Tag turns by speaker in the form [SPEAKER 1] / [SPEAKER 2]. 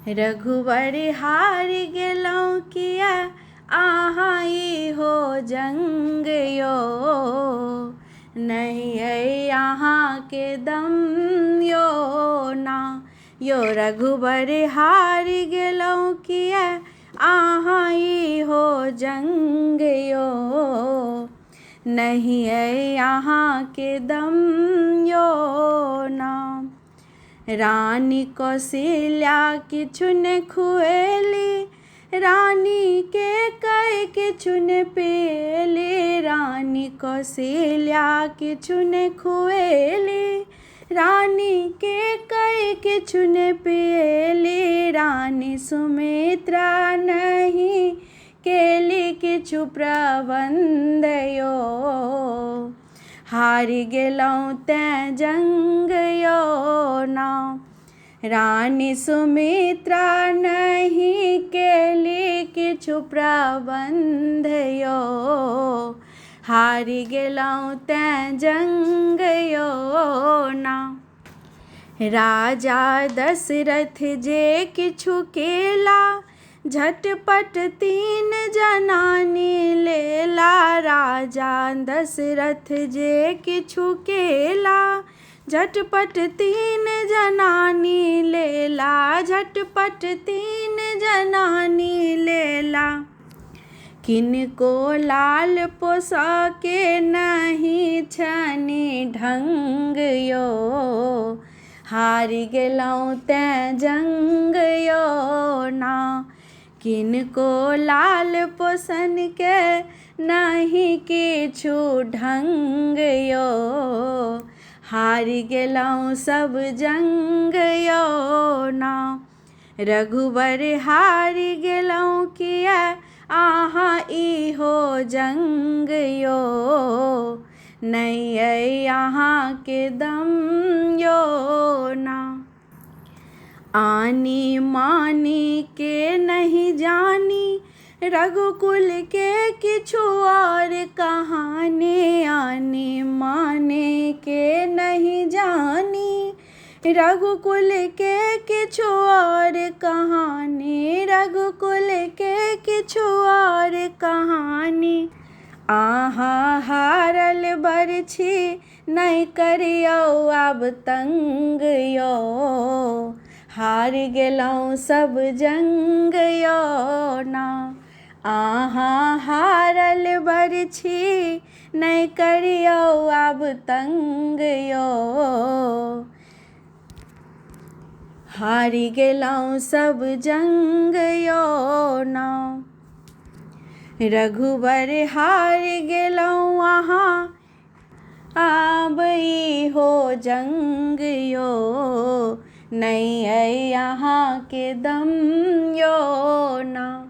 [SPEAKER 1] रघुवर हार गेलौं किया आहाँ हो जंग यो, नहीं अइ यहाँ के दम यो ना। यो रघुवर हार गेलौं किया आहाँ हो जंग यो, नहीं अइ यहाँ के दम यो ना। रानी कौशल्या किछु ने खुएली, रानी के कई किछु ने पेली। रानी कौशल्या किछु ने खुएली, रानी के कई किछु ने पेली। रानी सुमित्रा नहीं केली किछु प्रबंध यो, हारि गेलौं तें जंग यो ना। रानी सुमित्रा नहीं केली किछु प्रबंध यो, हारि गेलौं तें जंग यो ना। राजा दशरथ जे किछु केला, झटपट 3 जनानी लेला। राजा दशरथ जे किछु केला, झटपट 3 जनानी लेला। झटपट 3 जनानी लेला। किनको लाल पोसा के नहीं छनि ढंग यो, हारि गेलौं तें जंग यो ना। किनको लाल पोसन के नहीं किछु ढंग यो, हारि गेलौं सब जंग यो ना। रघुवर हारि गेलौं किया आहाँ हो जंग यो, नहीं अइ यहाँ के दम यो ना। आनी मानी के नहीं जानी, रघुकुल के किछु और कहानी। आनी मानी के नहीं जानी, रघुकुल के किछु और कहानी। रघुकुल के किछु और कहानी। आहाँ हारल बरछी नहीं करियौ आब तंग यो, हार गेलौं सब जंग यो ना। आहाँ हारल बरछी नहीं करियौ आब तंग यो, हारि गेलौं सब जंग यो ना। रघुवर हार गेलौं आहाँ आब हो जंग यो, नहीं अइ यहाँ के दम यो ना।